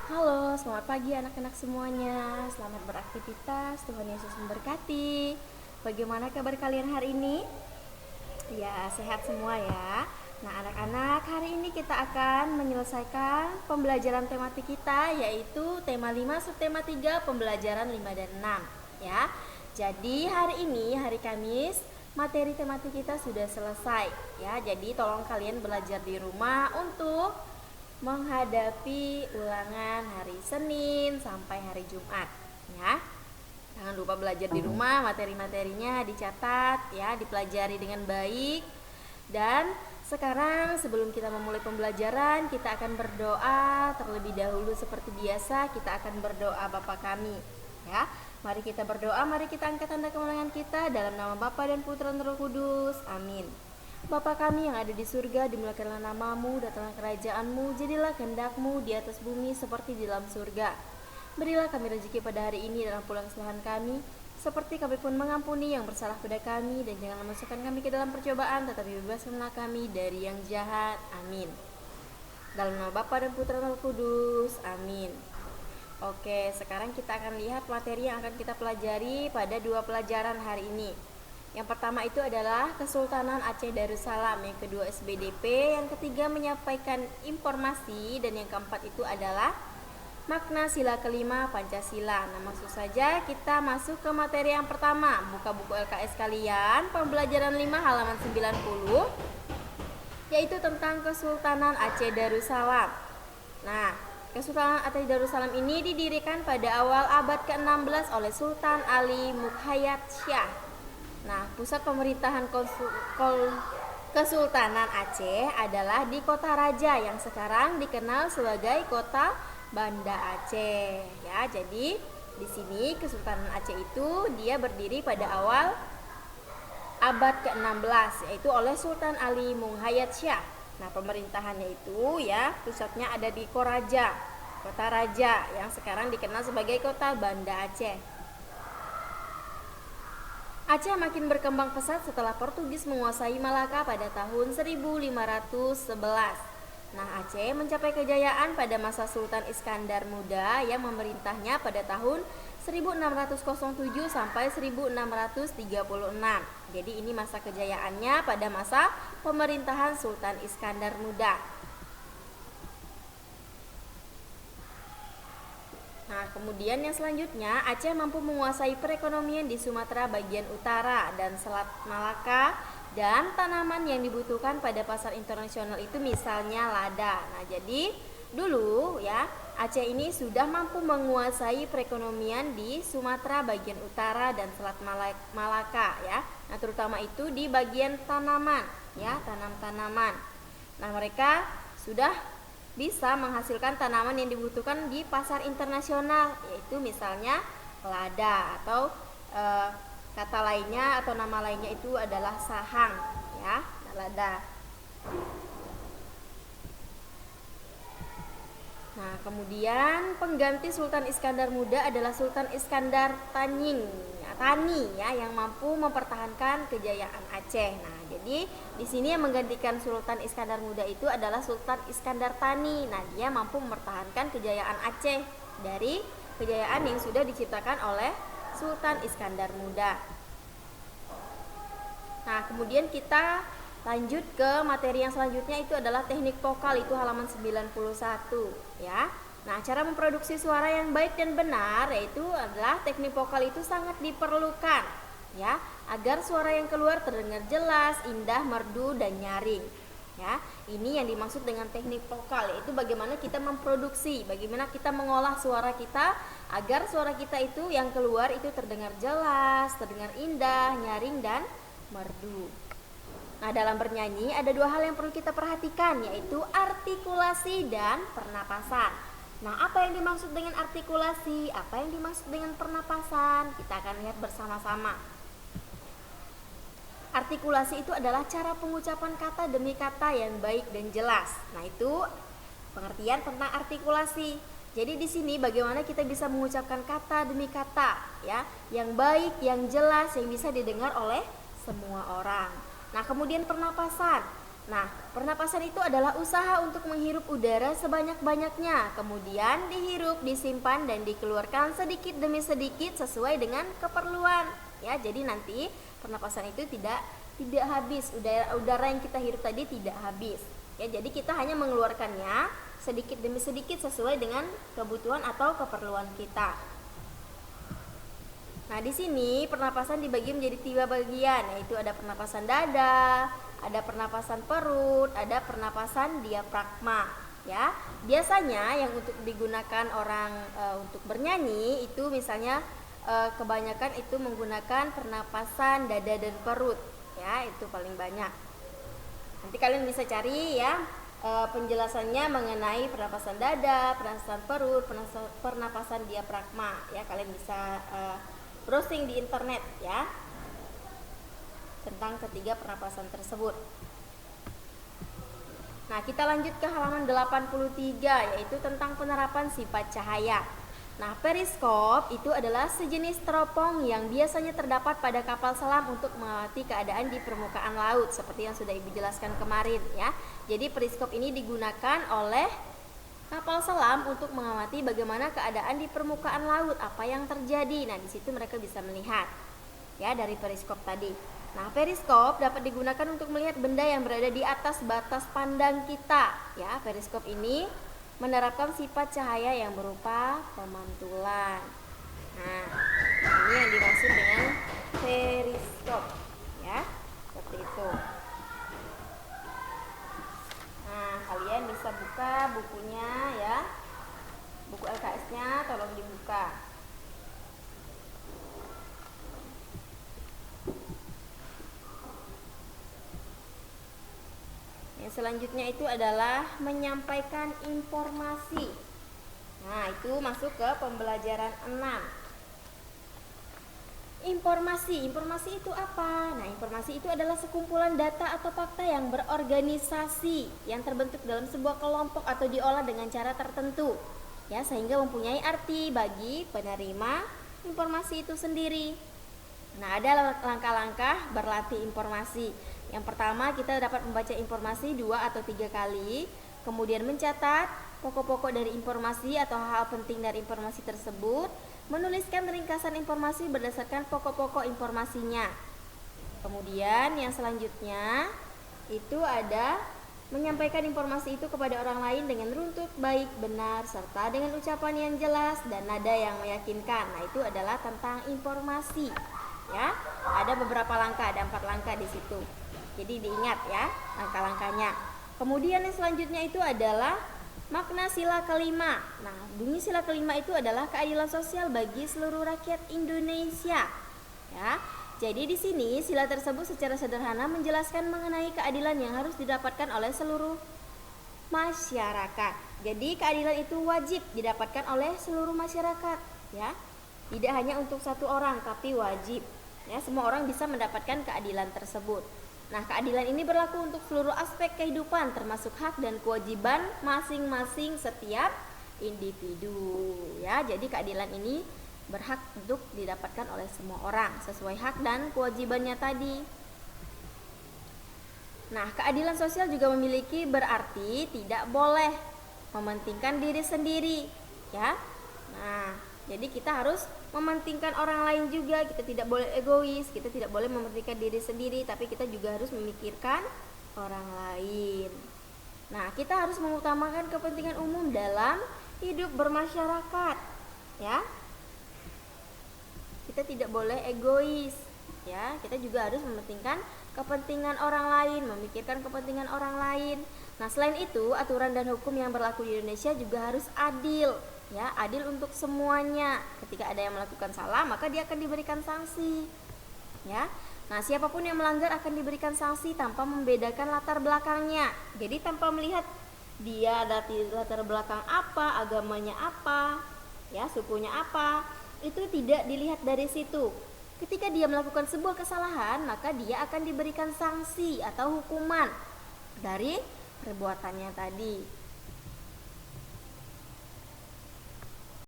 Halo, selamat pagi anak-anak semuanya. Selamat beraktivitas, Tuhan Yesus memberkati. Bagaimana kabar kalian hari ini? Ya, sehat semua ya. Nah, anak-anak, hari ini kita akan menyelesaikan pembelajaran tematik kita, yaitu tema 5 subtema 3, pembelajaran 5 dan 6 ya. Jadi hari ini, hari Kamis, materi tematik kita sudah selesai ya. Jadi tolong kalian belajar di rumah untuk menghadapi ulangan hari Senin sampai hari Jumat ya. Jangan lupa belajar di rumah, materi-materinya dicatat ya, dipelajari dengan baik. Dan sekarang sebelum kita memulai pembelajaran, kita akan berdoa terlebih dahulu seperti biasa. Kita akan berdoa Bapa kami ya. Mari kita berdoa, mari kita angkat tanda kemenangan kita dalam nama Bapa dan Putra dan Roh Kudus. Amin. Bapa kami yang ada di surga, dimuliakanlah namamu, datanglah kerajaanmu, jadilah kehendak-mu di atas bumi seperti di dalam surga. Berilah kami rezeki pada hari ini dan ampunilah kesalahan kami, seperti kami pun mengampuni yang bersalah pada kami, dan jangan masukkan kami ke dalam percobaan, tetapi bebaskanlah kami dari yang jahat. Amin. Dalam nama Bapa dan Putra dan Roh Kudus. Amin. Oke, sekarang kita akan lihat materi yang akan kita pelajari pada dua pelajaran hari ini. Yang pertama itu adalah Kesultanan Aceh Darussalam, yang kedua SBDP, yang ketiga menyampaikan informasi, dan yang keempat itu adalah makna sila kelima Pancasila. Nah, langsung saja kita masuk ke materi yang pertama. Buka buku LKS kalian, pembelajaran 5 halaman 90, yaitu tentang Kesultanan Aceh Darussalam. Nah, Kesultanan Aceh Darussalam ini didirikan pada awal abad ke-16 oleh Sultan Ali Mukhayat Shah. Nah, pusat pemerintahan Kesultanan Aceh adalah di Kota Raja yang sekarang dikenal sebagai Kota Banda Aceh. Ya, jadi di sini Kesultanan Aceh itu dia berdiri pada awal abad ke-16, yaitu oleh Sultan Ali Mukhayat Shah. Nah, pemerintahannya itu ya pusatnya ada di Koraja, Kota Raja yang sekarang dikenal sebagai Kota Banda Aceh. Aceh makin berkembang pesat setelah Portugis menguasai Malaka pada tahun 1511. Nah, Aceh mencapai kejayaan pada masa Sultan Iskandar Muda yang memerintahnya pada tahun 1607 sampai 1636. Jadi ini masa kejayaannya pada masa pemerintahan Sultan Iskandar Muda. Nah, kemudian yang selanjutnya, Aceh mampu menguasai perekonomian di Sumatera bagian utara dan Selat Malaka, dan tanaman yang dibutuhkan pada pasar internasional itu misalnya lada. Nah, jadi dulu ya, Aceh ini sudah mampu menguasai perekonomian di Sumatera bagian utara dan Selat Malaka ya. Nah, terutama itu di bagian tanaman ya, tanam-tanaman. Nah, mereka sudah bisa menghasilkan tanaman yang dibutuhkan di pasar internasional, yaitu misalnya lada atau kata lainnya atau nama lainnya itu adalah sahang ya, lada. Nah, kemudian pengganti Sultan Iskandar Muda adalah Sultan Iskandar Tani ya, yang mampu mempertahankan kejayaan Aceh. Nah, jadi di sini yang menggantikan Sultan Iskandar Muda itu adalah Sultan Iskandar Tani. Nah, dia mampu mempertahankan kejayaan Aceh dari kejayaan yang sudah diciptakan oleh Sultan Iskandar Muda. Nah, kemudian kita lanjut ke materi yang selanjutnya, itu adalah teknik vokal, itu halaman 91 ya. Nah, cara memproduksi suara yang baik dan benar yaitu adalah teknik vokal itu sangat diperlukan ya, agar suara yang keluar terdengar jelas, indah, merdu dan nyaring. Ya, ini yang dimaksud dengan teknik vokal, yaitu bagaimana kita memproduksi, bagaimana kita mengolah suara kita agar suara kita itu yang keluar itu terdengar jelas, terdengar indah, nyaring dan merdu. Nah, dalam bernyanyi ada dua hal yang perlu kita perhatikan, yaitu artikulasi dan pernapasan. Nah, apa yang dimaksud dengan artikulasi? Apa yang dimaksud dengan pernapasan? Kita akan lihat bersama-sama. Artikulasi itu adalah cara pengucapan kata demi kata yang baik dan jelas. Nah, itu pengertian tentang artikulasi. Jadi di sini bagaimana kita bisa mengucapkan kata demi kata ya, yang baik, yang jelas, yang bisa didengar oleh semua orang. Nah, kemudian pernapasan. Nah, pernapasan itu adalah usaha untuk menghirup udara sebanyak-banyaknya, kemudian dihirup, disimpan, dan dikeluarkan sedikit demi sedikit sesuai dengan keperluan. Ya, jadi nanti pernapasan itu tidak habis, udara yang kita hirup tadi tidak habis. Ya, jadi kita hanya mengeluarkannya sedikit demi sedikit sesuai dengan kebutuhan atau keperluan kita. Nah, di sini pernapasan dibagi menjadi 3 bagian, yaitu ada pernapasan dada, ada pernapasan perut, ada pernapasan diafragma. Ya, biasanya yang untuk digunakan orang untuk bernyanyi itu misalnya kebanyakan itu menggunakan pernapasan dada dan perut. Ya, itu paling banyak. Nanti kalian bisa cari ya penjelasannya mengenai pernapasan dada, pernapasan perut, pernapasan diafragma. Ya, kalian bisa browsing di internet ya tentang ketiga pernapasan tersebut. Nah, kita lanjut ke halaman 83, yaitu tentang penerapan sifat cahaya. Nah, periskop itu adalah sejenis teropong yang biasanya terdapat pada kapal selam untuk mengamati keadaan di permukaan laut, seperti yang sudah Ibu jelaskan kemarin ya. Jadi periskop ini digunakan oleh kapal selam untuk mengamati bagaimana keadaan di permukaan laut, apa yang terjadi. Nah, di situ mereka bisa melihat ya dari periskop tadi. Nah, periskop dapat digunakan untuk melihat benda yang berada di atas batas pandang kita. Ya, periskop ini menerapkan sifat cahaya yang berupa pemantulan. Nah, ini yang dimaksud dengan periskop ya, seperti itu. Nah, kalian bisa buka bukunya ya, buku LKS-nya tolong dibuka. Yang selanjutnya itu adalah menyampaikan informasi. Nah, itu masuk ke pembelajaran 6. Informasi itu apa? Nah, informasi itu adalah sekumpulan data atau fakta yang berorganisasi, yang terbentuk dalam sebuah kelompok atau diolah dengan cara tertentu, ya, sehingga mempunyai arti bagi penerima informasi itu sendiri. Nah, ada langkah-langkah berlatih informasi. Yang pertama, kita dapat membaca informasi 2 atau 3 kali, kemudian mencatat pokok-pokok dari informasi atau hal penting dari informasi tersebut, menuliskan ringkasan informasi berdasarkan pokok-pokok informasinya. Kemudian yang selanjutnya itu ada menyampaikan informasi itu kepada orang lain dengan runtut, baik, benar, serta dengan ucapan yang jelas dan nada yang meyakinkan. Nah, itu adalah tentang informasi. Ya, ada beberapa langkah, ada 4 langkah di situ. Jadi diingat ya langkah-langkahnya. Kemudian yang selanjutnya itu adalah makna sila kelima. Nah, bunyi sila kelima itu adalah keadilan sosial bagi seluruh rakyat Indonesia. Ya, jadi di sini sila tersebut secara sederhana menjelaskan mengenai keadilan yang harus didapatkan oleh seluruh masyarakat. Jadi keadilan itu wajib didapatkan oleh seluruh masyarakat. Ya, tidak hanya untuk satu orang, tapi wajib. Ya, semua orang bisa mendapatkan keadilan tersebut. Nah, keadilan ini berlaku untuk seluruh aspek kehidupan, termasuk hak dan kewajiban masing-masing setiap individu. Ya, jadi keadilan ini berhak untuk didapatkan oleh semua orang sesuai hak dan kewajibannya tadi. Nah, keadilan sosial juga memiliki berarti tidak boleh mementingkan diri sendiri, ya. Nah, jadi kita harus mementingkan orang lain juga, kita tidak boleh egois, kita tidak boleh mementingkan diri sendiri, tapi kita juga harus memikirkan orang lain. Nah, kita harus mengutamakan kepentingan umum dalam hidup bermasyarakat, ya. Kita tidak boleh egois, ya. Kita juga harus mementingkan kepentingan orang lain, memikirkan kepentingan orang lain. Nah, selain itu, aturan dan hukum yang berlaku di Indonesia juga harus adil. Ya, adil untuk semuanya. Ketika ada yang melakukan salah, maka dia akan diberikan sanksi. Ya. Nah, siapapun yang melanggar akan diberikan sanksi tanpa membedakan latar belakangnya. Jadi tanpa melihat dia dari latar belakang apa, agamanya apa, ya, sukunya apa, itu tidak dilihat dari situ. Ketika dia melakukan sebuah kesalahan, maka dia akan diberikan sanksi atau hukuman dari perbuatannya tadi.